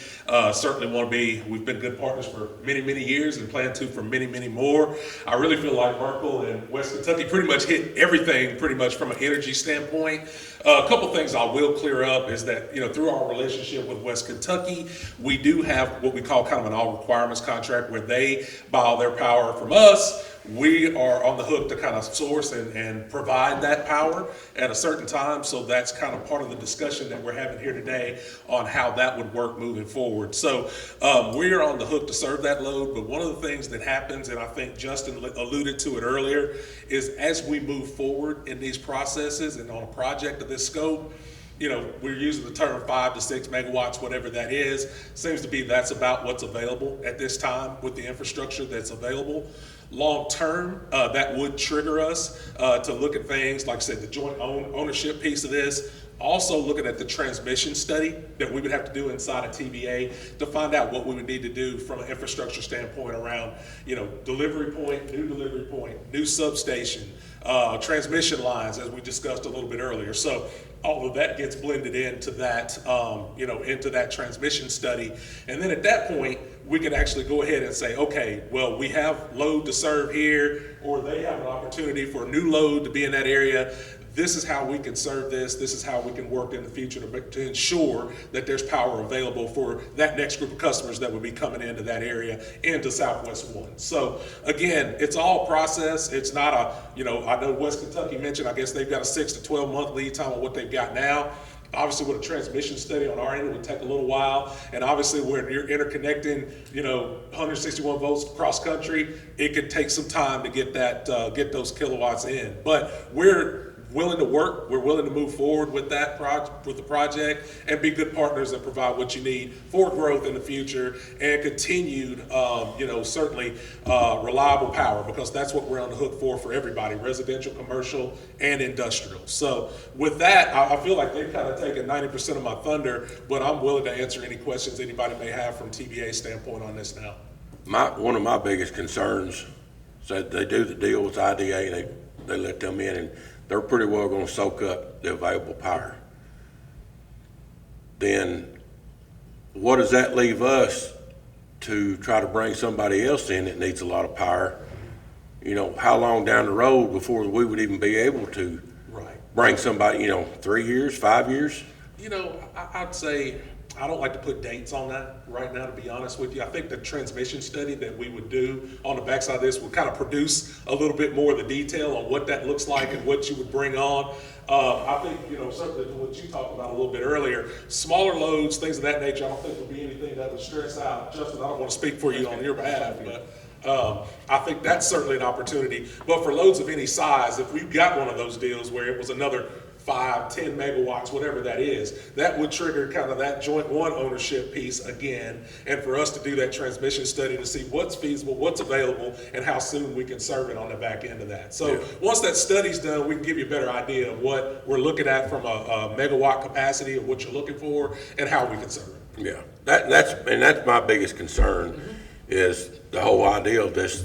Certainly we've been good partners for many, many years and plan to for many, many more. I really feel like Merkel and West Kentucky pretty much hit everything pretty much from an energy standpoint. A couple things I will clear up is that, through our relationship with West Kentucky, we do have what we call kind of an all requirements contract where they buy all their power from us. we are on the hook to kind of source and provide that power at a certain time. So that's kind of part of the discussion that we're having here today on how that would work moving forward. So we're on the hook to serve that load. But one of the things that happens, and I think Justin alluded to it earlier, is as we move forward in these processes and on a project of this scope, you know, we're using the term 5 to 6 megawatts, whatever that is. Seems to be that's about what's available at this time with the infrastructure that's available. Long term, that would trigger us to look at things, like I said, the joint ownership piece of this. Also looking at the transmission study that we would have to do inside of TVA to find out what we would need to do from an infrastructure standpoint around, you know, delivery point, new substation, transmission lines, as we discussed a little bit earlier. So all of that gets blended into that, you know, into that transmission study. And then at that point, we can actually go ahead and say, okay, well, we have load to serve here, or they have an opportunity for a new load to be in that area. This is how we can serve this. This is how we can work in the future to ensure that there's power available for that next group of customers that would be coming into that area, into Southwest One. So again, it's all process. It's not a, you know, I know West Kentucky mentioned, I guess they've got a 6 to 12 month lead time on what they've got now. Obviously, with a transmission study on our end, it would take a little while. And obviously, when you're interconnecting, you know, 161 volts across country, it could take some time to get that, get those kilowatts in. But we're willing to work. We're willing to move forward with that with the project and be good partners and provide what you need for growth in the future and continued, you know, certainly reliable power, because that's what we're on the hook for everybody, residential, commercial, and industrial. So with that, I feel like they've kind of taken 90% of my thunder, but I'm willing to answer any questions anybody may have from TBA's standpoint on this now. One of my biggest concerns, said they do the deal with IDA, they let them in, and they're pretty well gonna soak up the available power. Then what does that leave us to try to bring somebody else in that needs a lot of power? You know, how long down the road before we would even be able to bring somebody, you know, 3 years, 5 years? You know, I'd say, I don't like to put dates on that right now, to be honest with you. I think the transmission study that we would do on the backside of this would kind of produce a little bit more of the detail on what that looks like and what you would bring on. I think, you know, certainly what you talked about a little bit earlier, smaller loads, things of that nature, I don't think would be anything that would stress out. Justin, I don't want to speak for you on your behalf, but I think that's certainly an opportunity. But for loads of any size, if we've got one of those deals where it was another 5, 10 megawatts, whatever that is, that would trigger kind of that joint one ownership piece again, and for us to do that transmission study to see what's feasible, what's available, and how soon we can serve it on the back end of that. So once that study's done, we can give you a better idea of what we're looking at from a megawatt capacity of what you're looking for and how we can serve it. Yeah, that's my biggest concern, is the whole idea of this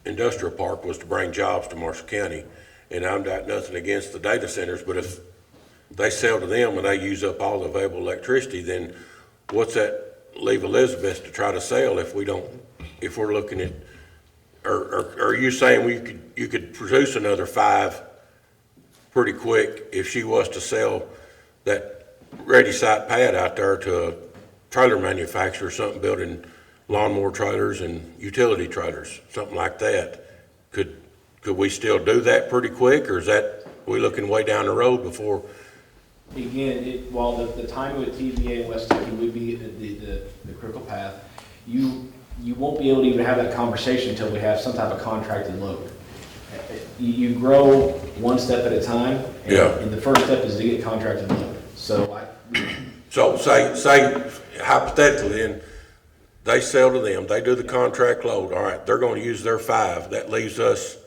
industrial park was to bring jobs to Marshall County. And I've got nothing against the data centers, but if they sell to them and they use up all the available electricity, then what's that leave Elizabeth to try to sell if we're looking at, or are you saying you could produce another 5 pretty quick if she was to sell that ready site pad out there to a trailer manufacturer or something, building lawnmower trailers and utility trailers, something like that? Could we still do that pretty quick, or is that, we looking way down the road before? Again, while the timing with TVA and West Kentucky would be the critical path, you won't be able to even have that conversation until we have some type of contracted load. You grow one step at a time, and the first step is to get contracted load. So say hypothetically, then they sell to them, they do the contract load, all right, they're gonna use their 5, that leaves us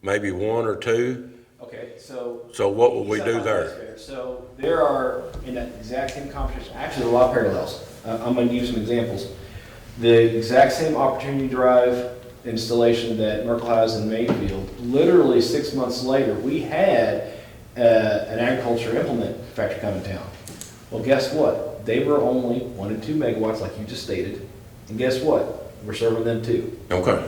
maybe 1 or 2. Okay, so what will we do there? So there are, in that exact same conversation, actually a lot of parallels. I'm going to use some examples. The exact same opportunity drive installation that Merkel has in Mayfield, literally 6 months later, we had an agriculture implement factory come in town. Well, guess what? They were only 1 to 2 megawatts, like you just stated, and guess what? We're serving them too. Okay.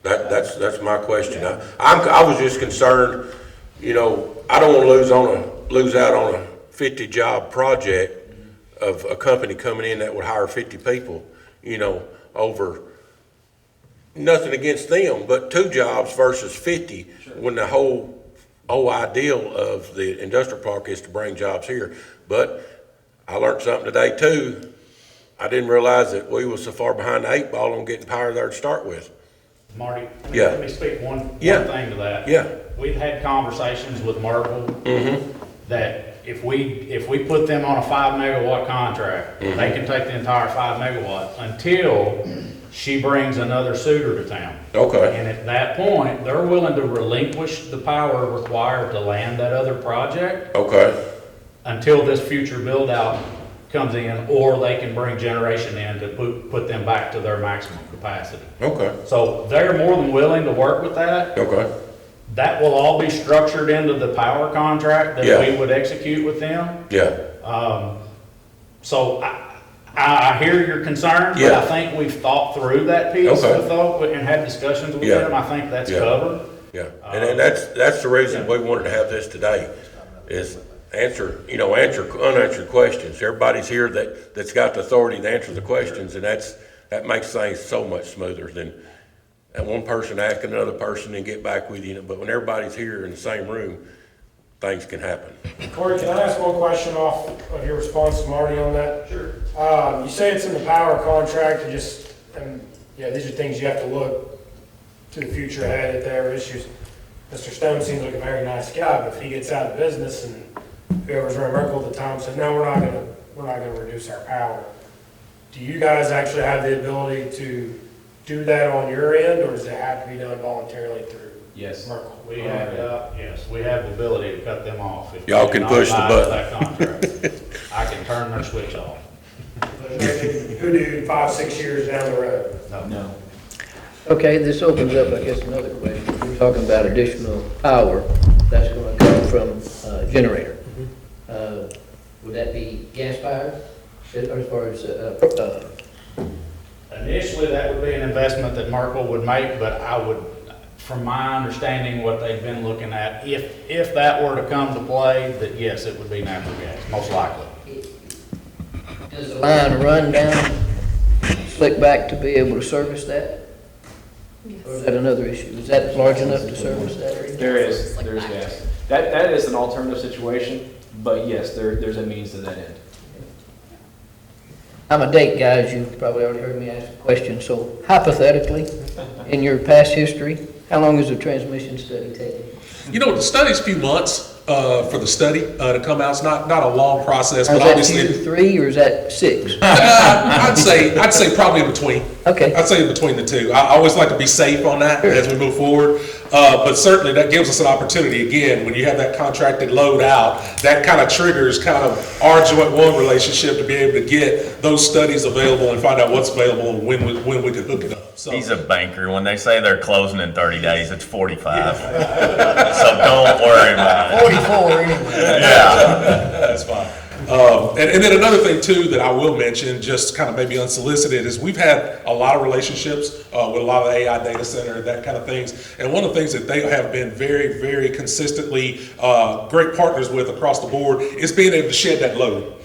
That's my question. I was just concerned, you know, I don't want to lose out on a 50 job project of a company coming in that would hire 50 people, you know, over nothing against them, but 2 jobs versus 50, when the whole ideal of the industrial park is to bring jobs here. But I learned something today too. I didn't realize that we was so far behind the 8 ball on getting power there to start with. Marty, Yeah. let me speak one Yeah. thing to that. Yeah. We've had conversations with Merkel that if we put them on a 5 megawatt contract, they can take the entire 5 megawatt until she brings another suitor to town. Okay. And at that point, they're willing to relinquish the power required to land that other project Okay. until this future build out comes in, or they can bring generation in to put them back to their maximum capacity. Okay. So they're more than willing to work with that. Okay. That will all be structured into the power contract that Yeah. we would execute with them. Yeah. So I hear your concerns, but Yeah. I think we've thought through that piece Okay. with them and had discussions with Yeah. them. I think that's Yeah. covered. Yeah. And then that's the reason we wanted to have this today, is answer unanswered questions. Everybody's here that's got the authority to answer the questions, and that makes things so much smoother than that one person asking another person and get back with you. But when everybody's here in the same room, things can happen. Corey, can I ask one question off of your response to Marty on that? Sure. You say it's in the power contract, these are things you have to look to the future ahead if there are issues. Mr. Stone seems like a very nice guy, but if he gets out of business and whoever's running Merkel at the time says, no, we're not gonna reduce our power, do you guys actually have the ability to do that on your end, or does it have to be done voluntarily through Yes. Merkel? We have the ability to cut them off. If Y'all they can do not push the abide by button. that contract. I can turn their switch off. Who do 5-6 years down the road? No. Okay, this opens up, I guess, another question. We're talking about additional power that's going to come from a generator. Would that be gas powered? As far as, Initially, that would be an investment that Merkel would make, but I would, from my understanding, what they've been looking at, if that were to come to play, that yes, it would be natural gas, most likely. does the line run down, slick back to be able to service that? Or is that another issue? Is that large enough to service that area? There's gas. That is an alternative situation, but yes, there's a means to that end. I'm a date guy, as you probably already heard me ask a question, so hypothetically, in your past history, how long has the transmission study taken? You know, the study's a few months for the study to come out. It's not a long process, but Is that obviously. 2 to 3 or is that 6? I'd say probably in between. Okay. I'd say in between the two. I always like to be safe on that as we move forward. But certainly that gives us an opportunity, again, when you have that contracted load out, that kind of triggers kind of our joint one relationship to be able to get those studies available and find out what's available and when we can hook it up. So, He's a banker. When they say they're closing in 30 days, it's 45. So don't worry about it. 44 anyway. Yeah. that's fine. And then another thing too that I will mention, just kind of maybe unsolicited, is we've had a lot of relationships with a lot of the AI data center, that kind of things. And one of the things that they have been very, very consistently great partners with across the board is being able to shed that load.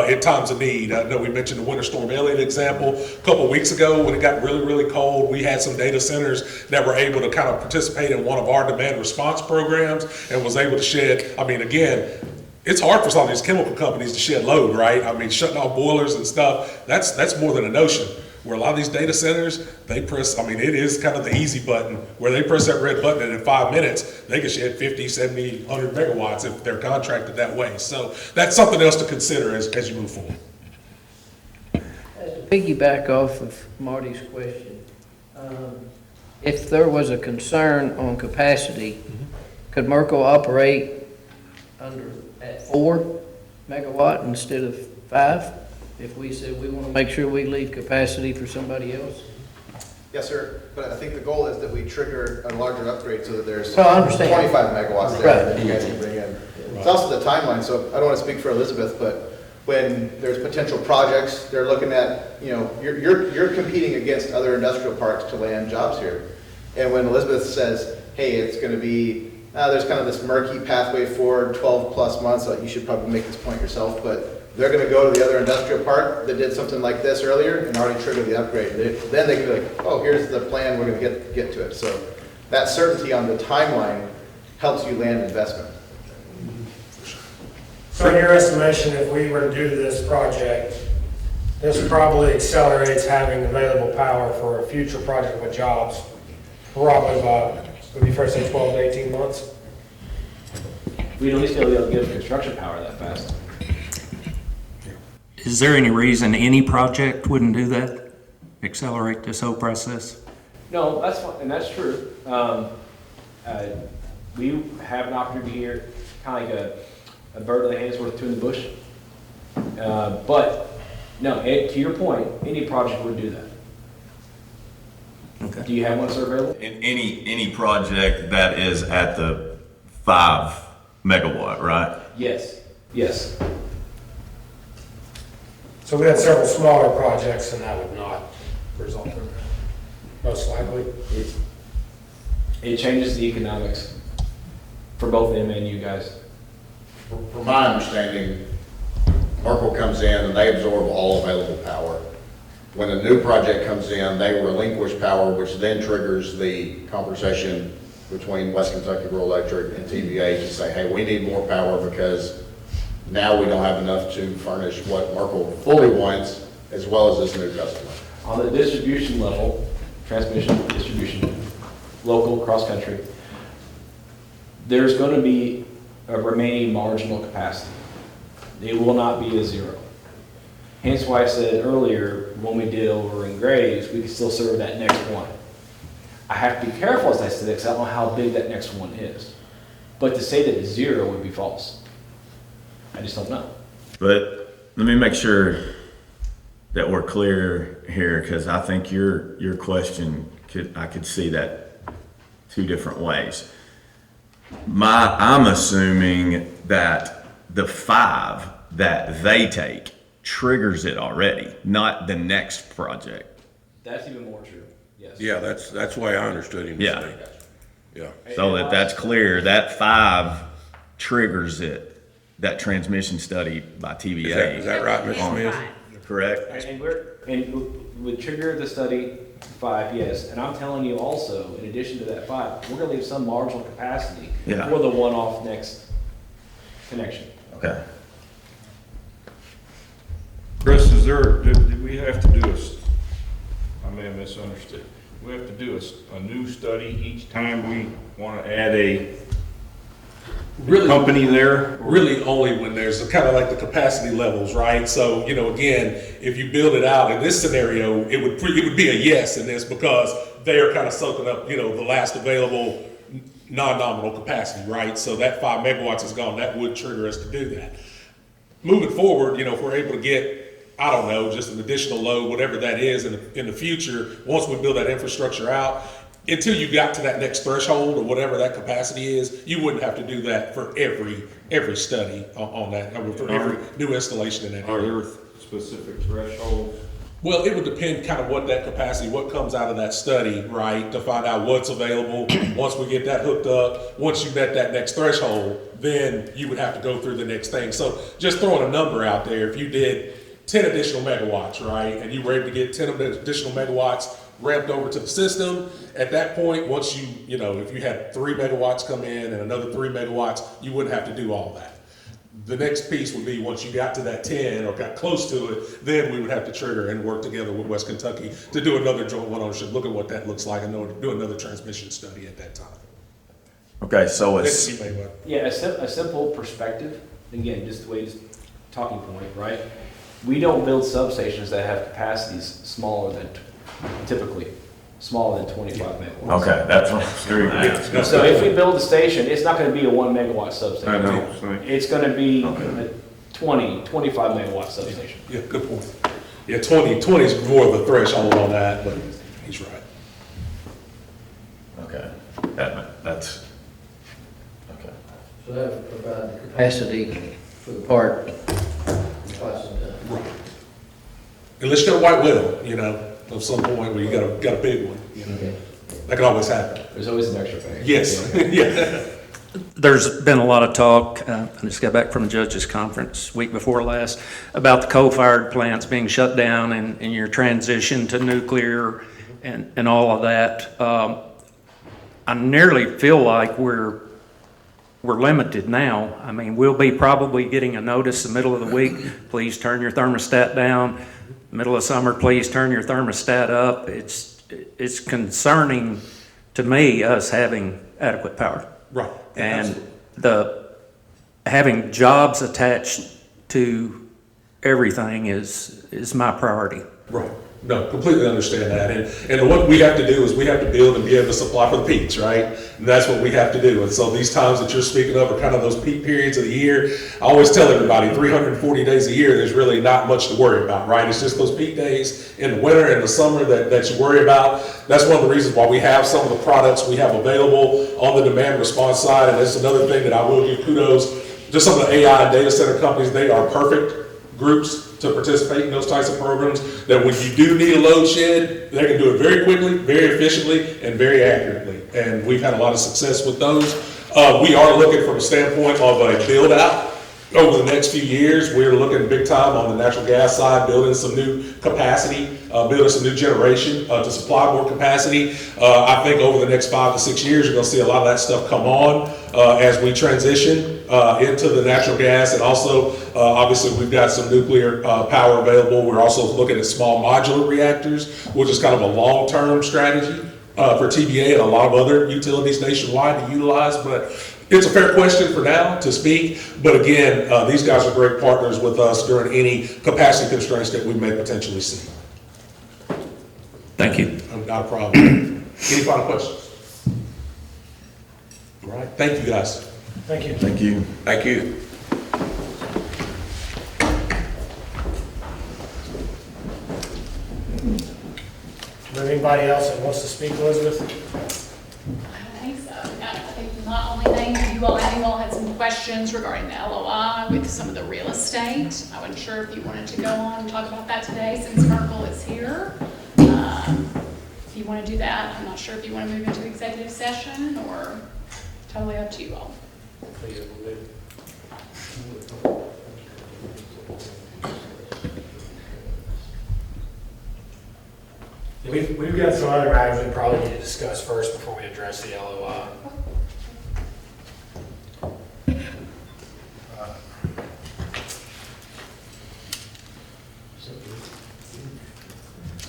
In times of need. I know we mentioned the Winter Storm Elliott example a couple of weeks ago when it got really, really cold. We had some data centers that were able to kind of participate in one of our demand response programs and was able to shed, I mean, again, it's hard for some of these chemical companies to shed load, right? I mean, shutting off boilers and stuff, that's more than a notion. Where a lot of these data centers, they press, I mean, it is kind of the easy button, where they press that red button and in 5 minutes, they can shed 50, 70, 100 megawatts if they're contracted that way. So that's something else to consider as you move forward. To piggyback off of Marty's question, if there was a concern on capacity, could Merkel operate at 4 megawatt instead of 5? If we said we want to make sure we leave capacity for somebody else? Yes, sir, but I think the goal is that we trigger a larger upgrade so that there's No, I understand. 25 megawatts there Right. that you guys can bring in. It's also the timeline, so I don't want to speak for Elizabeth, but when there's potential projects, they're looking at, you know, you're competing against other industrial parks to land jobs here. And when Elizabeth says, hey, it's going to be, there's kind of this murky pathway forward, 12 plus months, like you should probably make this point yourself, but they're gonna go to the other industrial park that did something like this earlier and already triggered the upgrade. Then they can be like, oh, here's the plan, we're gonna get to it. So that certainty on the timeline helps you land investment. So in your estimation, if we were to do this project, this probably accelerates having available power for a future project with jobs, probably about, would be first say 12 to 18 months. We'd at least be able to give construction power that fast. Is there any reason any project wouldn't do that? Accelerate this whole process? No, that's fine, and that's true. We have an opportunity here, kind of like a bird in the hand is worth two in the bush. But, no, to your point, any project would do that. Okay. Do you have one, sir, available? In any project that is at the 5 megawatt, right? Yes, yes. So we had several smaller projects and that would not result in that, most likely. It changes the economics for both them and you guys. From my understanding, Merkle comes in and they absorb all available power. When a new project comes in, they relinquish power, which then triggers the conversation between West Kentucky Rural Electric and TVA to say, hey, we need more power because now we don't have enough to furnish what Merkle fully wants, as well as this new customer. On the distribution level, transmission, distribution, local, cross-country, there's going to be a remaining marginal capacity. It will not be a zero. Hence why I said earlier, when we did over in Graves, we could still serve that next one. I have to be careful as I say that because I don't know how big that next one is. But to say that it's zero would be false. I just don't know. But let me make sure that we're clear here, because I think your question I could see that two different ways. I'm assuming that the 5 that they take triggers it already, not the next project. That's even more true, yes. Yeah, that's the way I understood him to Yeah. say. Yeah. So that's clear, that 5 triggers it, that transmission study by TVA. Is that right, Mr. Smith? Correct? And would trigger the study 5, yes. And I'm telling you also, in addition to that 5, we're gonna leave some marginal capacity Yeah. for the one-off next connection. Okay. Chris, do we have to do I may have misunderstood. We have to do a new study each time we want to add a Really, company there? really only when there's kind of like the capacity levels, right? So, again, if you build it out in this scenario, it would be a yes in this because they are kind of soaking up, the last available non-nominal capacity, right? So that 5 megawatts is gone, that would trigger us to do that. Moving forward, if we're able to get, I don't know, just an additional load, whatever that is in the future, once we build that infrastructure out, until you got to that next threshold or whatever that capacity is, you wouldn't have to do that for every study on that, or for every new installation in that Are area. there specific thresholds? Well, it would depend kind of what that capacity, what comes out of that study, right, to find out what's available. Once we get that hooked up, once you met that next threshold, then you would have to go through the next thing. So just throwing a number out there, if you did 10 additional megawatts, right, and you were able to get 10 additional megawatts ramped over to the system, at that point, once if you had 3 megawatts come in and another 3 megawatts, you wouldn't have to do all that. The next piece would be once you got to that 10 or got close to it, then we would have to trigger and work together with West Kentucky to do another joint one ownership, look at what that looks like, and do another transmission study at that time. Okay, so That's it's, Yeah, a simple perspective, again, just the way it's talking point, right? We don't build substations that have capacities smaller than, typically, smaller than 25 megawatts. okay, that's what I'm So if we build a station, it's not gonna be a 1 megawatt substation. I know, so- It's gonna be a 25 megawatt substation. Yeah, good point. Yeah, 20 is more of the threshold on that, but he's right. Okay, that's, okay. So that would provide the capacity for the park. Right. Unless you got a white widow, of some point where you got a big one, Okay. That can always happen. There's always an extra phase. Yes, yeah. There's been a lot of talk, I just got back from the judges conference week before last, about the coal-fired plants being shut down and your transition to nuclear and all of that. I nearly feel like we're limited now. I mean, we'll be probably getting a notice the middle of the week, please turn your thermostat down. Middle of summer, please turn your thermostat up. It's concerning to me, us having adequate power. Right. And having jobs attached to everything is my priority. Right. No, completely understand that. And what we have to do is we have to build and be able to supply for the peaks, right? And that's what we have to do. And so these times that you're speaking of are kind of those peak periods of the year. I always tell everybody 340 days a year, there's really not much to worry about, right? It's just those peak days in the winter and the summer that you worry about. That's one of the reasons why we have some of the products we have available on the demand response side. And that's another thing that I will give kudos to some of the AI and data center companies. They are perfect groups to participate in those types of programs, that when you do need a load shed, they can do it very quickly, very efficiently, and very accurately. And we've had a lot of success with those. We are looking from a standpoint of a build out over the next few years. We're looking big time on the natural gas side, building some new capacity, building some new generation to supply more capacity. I think over the next 5 to 6 years, you're gonna see a lot of that stuff come on as we transition into the natural gas. And also, obviously, we've got some nuclear power available. We're also looking at small modular reactors, which is kind of a long-term strategy for TVA and a lot of other utilities nationwide to utilize. But it's a fair question for now to speak. But again, these guys are great partners with us during any capacity constraints that we may potentially see. Thank you. Not a problem. Any final questions? All right. Thank you, guys. Thank you. Thank you. Thank you. Is there anybody else that wants to speak, Elizabeth? I don't think so. No, I think not only named you all, I think you all had some questions regarding the LOI with some of the real estate. I wasn't sure if you wanted to go on and talk about that today since Merkel is here. If you want to do that, I'm not sure if you want to move into executive session or totally up to you all. We've got some other items we probably need to discuss first before we address the LOI.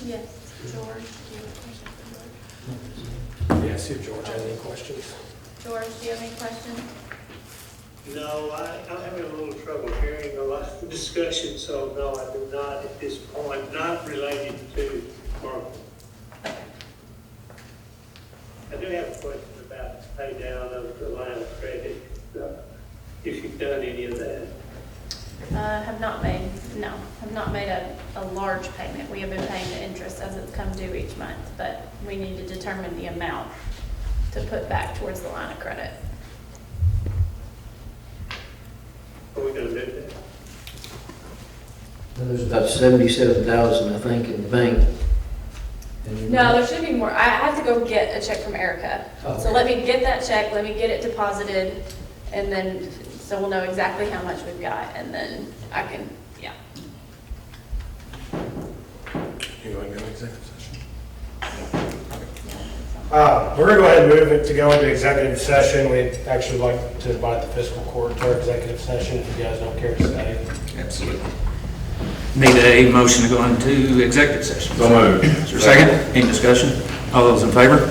Yes, George, do you have a question? Yeah, see if George has any questions. George, do you have any questions? No, I'm having a little trouble hearing a lot of discussion, so no, I do not at this point, not related to Merkel. I do have a question about pay down of the line of credit, if you've done any of that. Have not made a large payment. We have been paying the interest as it's come due each month, but we need to determine the amount to put back towards the line of credit. Are we gonna do that? There's about 77,000, I think, in the bank. No, there should be more. I have to go get a check from Erica. Okay. So let me get that check, let me get it deposited, and then, so we'll know exactly how much we've got, and then I can, yeah. You want to go executive session? We're gonna go ahead and move it to go into executive session. We'd actually like to invite the fiscal court to our executive session if you guys don't care to stay. Absolutely. Need a motion to go into executive session. So moved. Is there a second? Any discussion? All those in favor?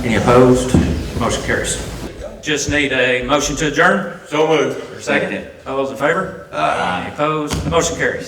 Any opposed? Motion carries. Just need a motion to adjourn. So moved. Is there a second? All those in favor? Any opposed? Motion carries.